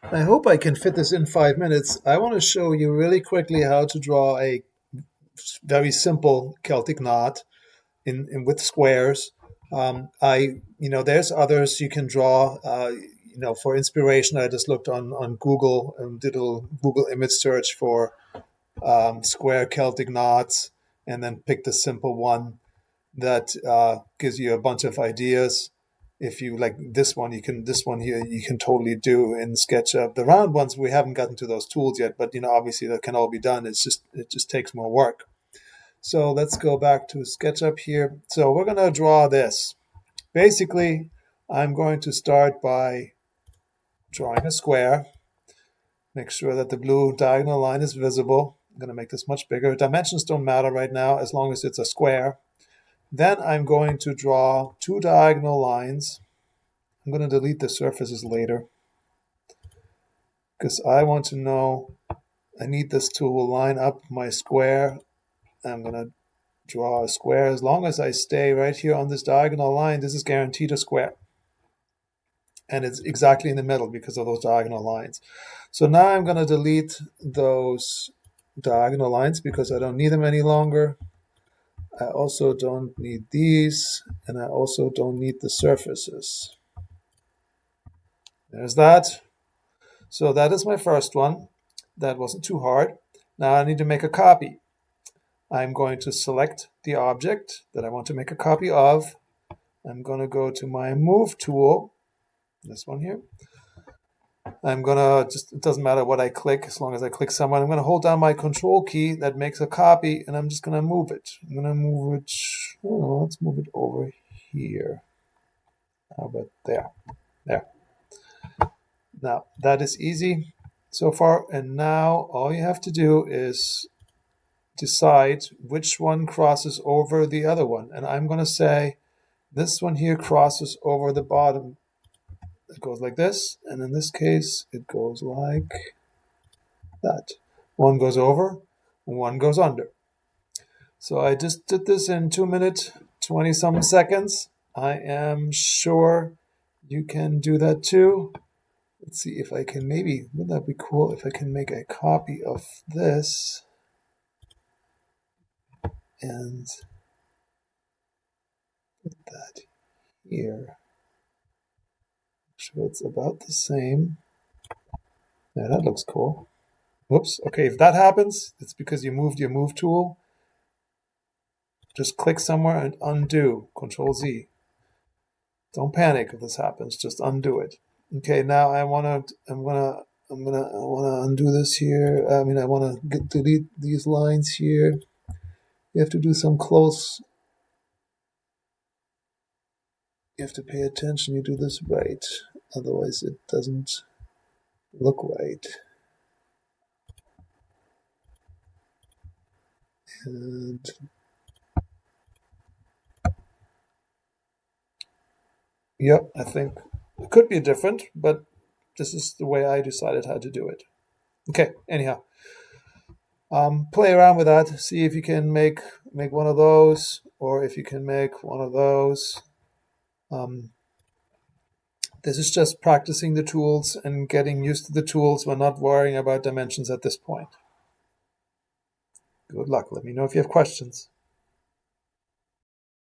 I hope I can fit this in 5 minutes. I want to show you really quickly how to draw a very simple Celtic knot in with squares. There's others you can draw. For inspiration, I just looked on Google and did a little Google image search for square Celtic knots, and then picked a simple one that gives you a bunch of ideas. If you like this one here you can totally do in SketchUp. The round ones we haven't gotten to those tools yet, but obviously that can all be done. It just takes more work. So let's go back to SketchUp here. So we're going to draw this. Basically, I'm going to start by drawing a square. Make sure that the blue diagonal line is visible. I'm going to make this much bigger. Dimensions don't matter right now as long as it's a square. Then I'm going to draw two diagonal lines. I'm going to delete the surfaces later because I want to know, I need this to line up my square. I'm going to draw a square. As long as I stay right here on this diagonal line, this is guaranteed a square. And it's exactly in the middle because of those diagonal lines. So now I'm going to delete those diagonal lines because I don't need them any longer. I also don't need these, and I also don't need the surfaces. There's that. So that is my first one. That wasn't too hard. Now I need to make a copy. I'm going to select the object that I want to make a copy of. I'm going to go to my Move tool, this one here. I'm going to it doesn't matter what I click, as long as I click somewhere. I'm going to hold down my Control key that makes a copy, and I'm just going to move it. I'm going to move it, let's move it over here. How about there? There. Now, that is easy so far, and now all you have to do is decide which one crosses over the other one. And I'm going to say this one here crosses over the bottom. It goes like this, and in this case, it goes like that. One goes over, one goes under. So I just did this in 2 minutes, 20-some seconds. I am sure you can do that too. Let's see if I can wouldn't that be cool if I can make a copy of this and put that here. So it's about the same. Yeah, that looks cool. Whoops. Okay, if that happens, it's because you moved your Move tool. Just click somewhere and undo. Control Z. Don't panic if this happens. Just undo it. Okay, now I want to undo this here. I want to delete these lines here. You have to do some close. You have to pay attention. You do this right, otherwise it doesn't look right. And yep, I think it could be different, but this is the way I decided how to do it. Okay, anyhow, play around with that. See if you can make one of those, or if you can make one of those. This is just practicing the tools and getting used to the tools. We're not worrying about dimensions at this point. Good luck. Let me know if you have questions.